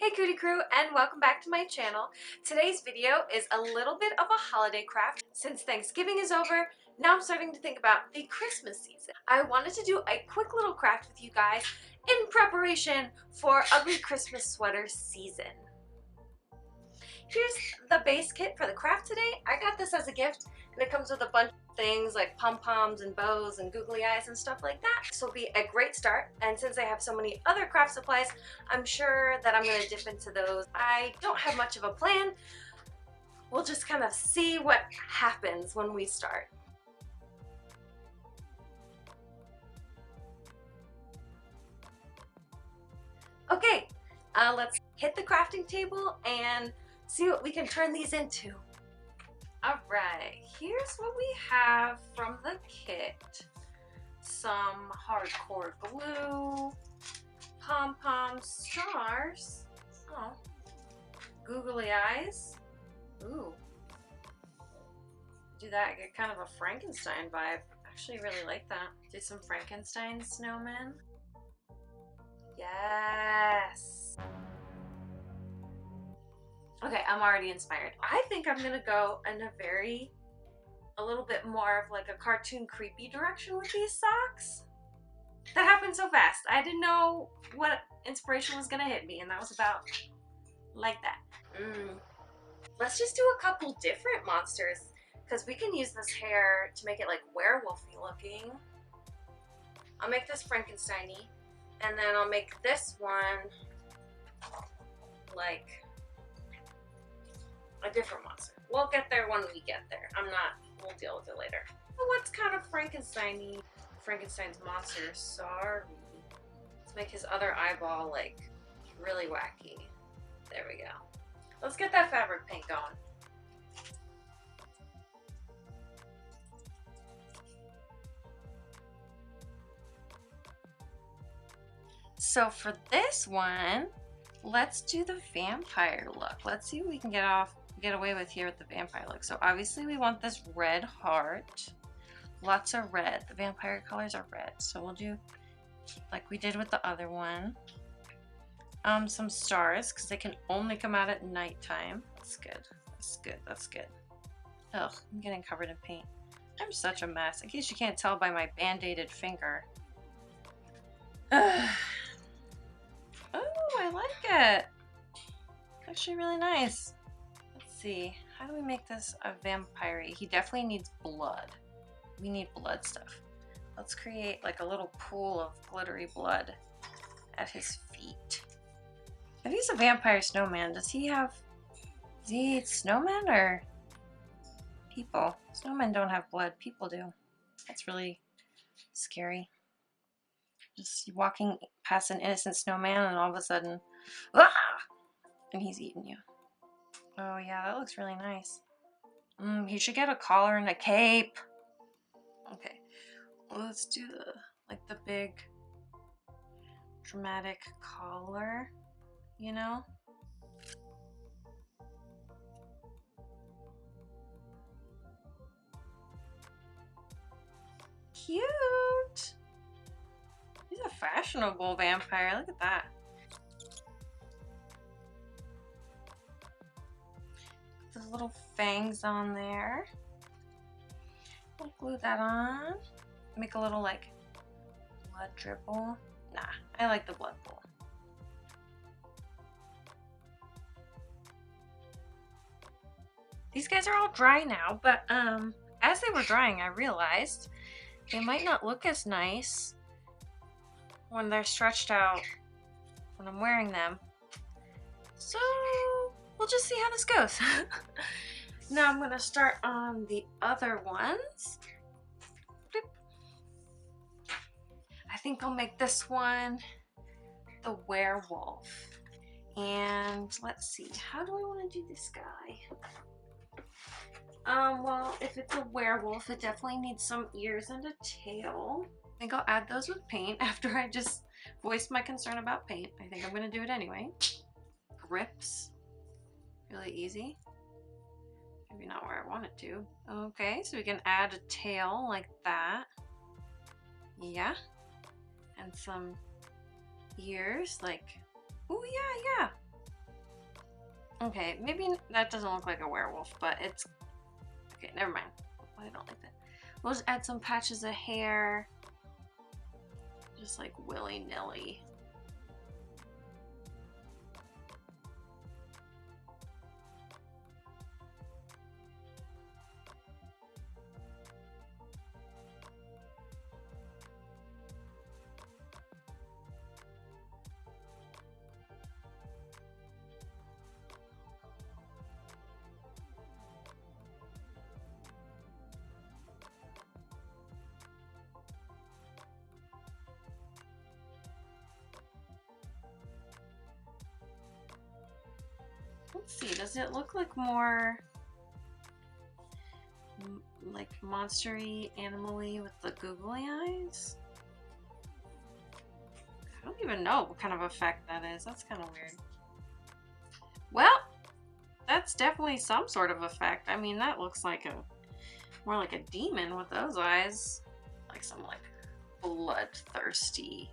Hey Cootie Crew, and welcome back to my channel. Today's video is a little bit of a holiday craft. Since Thanksgiving is over, now I'm starting to think about the Christmas season. I wanted to do a quick little craft with you guys in preparation for ugly Christmas sweater season. Here's the base kit for the craft today. I got this as a gift, and it comes with a bunch of things like pom-poms and bows and googly eyes and stuff like that. This will be a great start, and since I have so many other craft supplies, I'm sure that I'm going to dip into those. I don't have much of a plan. We'll just kind of see what happens when we start. Okay, let's hit the crafting table and see what we can turn these into. Alright, here's what we have from the kit. Some hardcore glue, pom-pom stars, oh, googly eyes, ooh, do that, get kind of a Frankenstein vibe. Actually really like that. Do some Frankenstein snowmen. Yes! Okay, I'm already inspired. I think I'm gonna go in a little bit more of like a cartoon creepy direction with these socks. That happened so fast. I didn't know what inspiration was gonna hit me, and that was about like that. Let's just do a couple different monsters, because we can use this hair to make it like werewolfy looking. I'll make this Frankenstein-y, and then I'll make this one like a different monster. We'll get there when we get there. We'll deal with it later. But what's kind of Frankenstein-y? Frankenstein's monster, sorry. Let's make his other eyeball like really wacky. There we go. Let's get that fabric paint going. So for this one, let's do the vampire look. Let's see what we can get away with here with the vampire look. So obviously we want this red heart. Lots of red. The vampire colors are red. So we'll do like we did with the other one. Some stars, because they can only come out at nighttime. That's good. That's good. That's good. Ugh, I'm getting covered in paint. I'm such a mess. In case you can't tell by my band-aided finger. Ugh. Oh, I like it. It's actually really nice. Let's see. How do we make this a vampire? He definitely needs blood. We need blood stuff. Let's create like a little pool of glittery blood at his feet. If he's a vampire snowman, does he eat snowmen or people? Snowmen don't have blood, people do. That's really scary. Just walking past an innocent snowman and all of a sudden, ah! And he's eating you. Oh yeah, that looks really nice. He should get a collar and a cape. Okay, well, let's do the big dramatic collar, you know? Cute! He's a fashionable vampire, look at that. Those little fangs on there. We'll glue that on. Make a little like blood dribble. Nah, I like the blood pool. These guys are all dry now, but as they were drying, I realized they might not look as nice when they're stretched out when I'm wearing them. So we'll just see how this goes. Now I'm gonna start on the other ones. I think I'll make this one the werewolf. And let's see, how do I want to do this guy? Well, if it's a werewolf, it definitely needs some ears and a tail. I think I'll add those with paint after I just voiced my concern about paint. I think I'm gonna do it anyway. Grips, really easy. Maybe not where I want it to. Okay, so we can add a tail like that. Yeah. And some ears, like, oh yeah, Okay, maybe that doesn't look like a werewolf, but it's... Okay, never mind. I don't like that. We'll just add some patches of hair. Just like willy-nilly. Let's see, does it look like more like monstery, animal-y with the googly eyes? I don't even know what kind of effect that is. That's kind of weird. Well, that's definitely some sort of effect. I mean, that looks like more like a demon with those eyes. Like some like bloodthirsty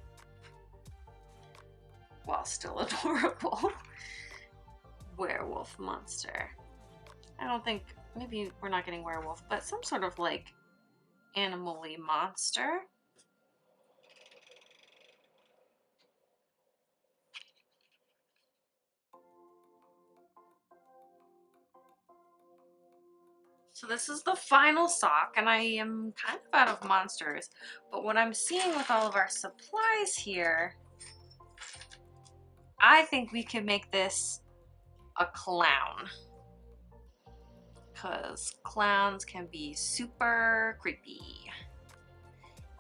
while still adorable werewolf monster. I don't think, maybe we're not getting werewolf, but some sort of like animal-y monster. So this is the final sock, and I am kind of out of monsters, but what I'm seeing with all of our supplies here, I think we can make this a clown. Because clowns can be super creepy.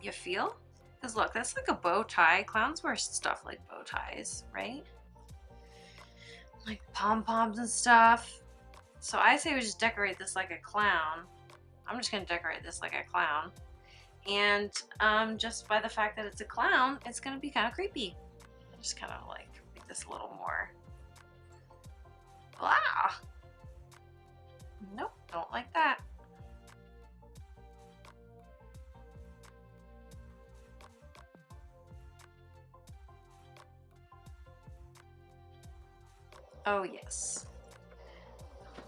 You feel? Because look, that's like a bow tie. Clowns wear stuff like bow ties, right? Like pom-poms and stuff. So I say we just decorate this like a clown. I'm just going to decorate this like a clown. And just by the fact that it's a clown, it's going to be kind of creepy. Just kind of like make this a little more... Blah! Nope, don't like that. Oh yes.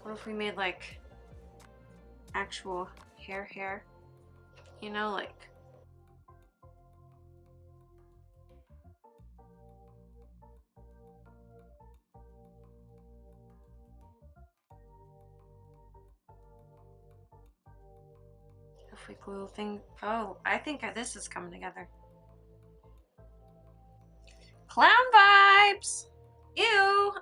What if we made like actual hair? You know, like... If we glue thing... Oh, I think this is coming together. Clown vibes! Ew!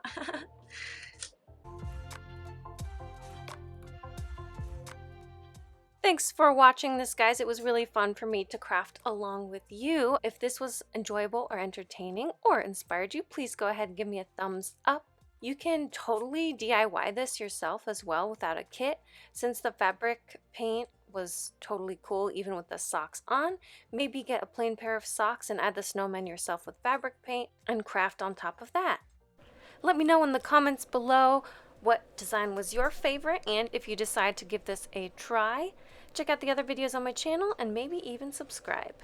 Thanks for watching this, guys. It was really fun for me to craft along with you. If this was enjoyable or entertaining or inspired you, please go ahead and give me a thumbs up. You can totally DIY this yourself as well without a kit. Since the fabric paint was totally cool even with the socks on, maybe get a plain pair of socks and add the snowmen yourself with fabric paint and craft on top of that. Let me know in the comments below what design was your favorite, and if you decide to give this a try, check out the other videos on my channel and maybe even subscribe.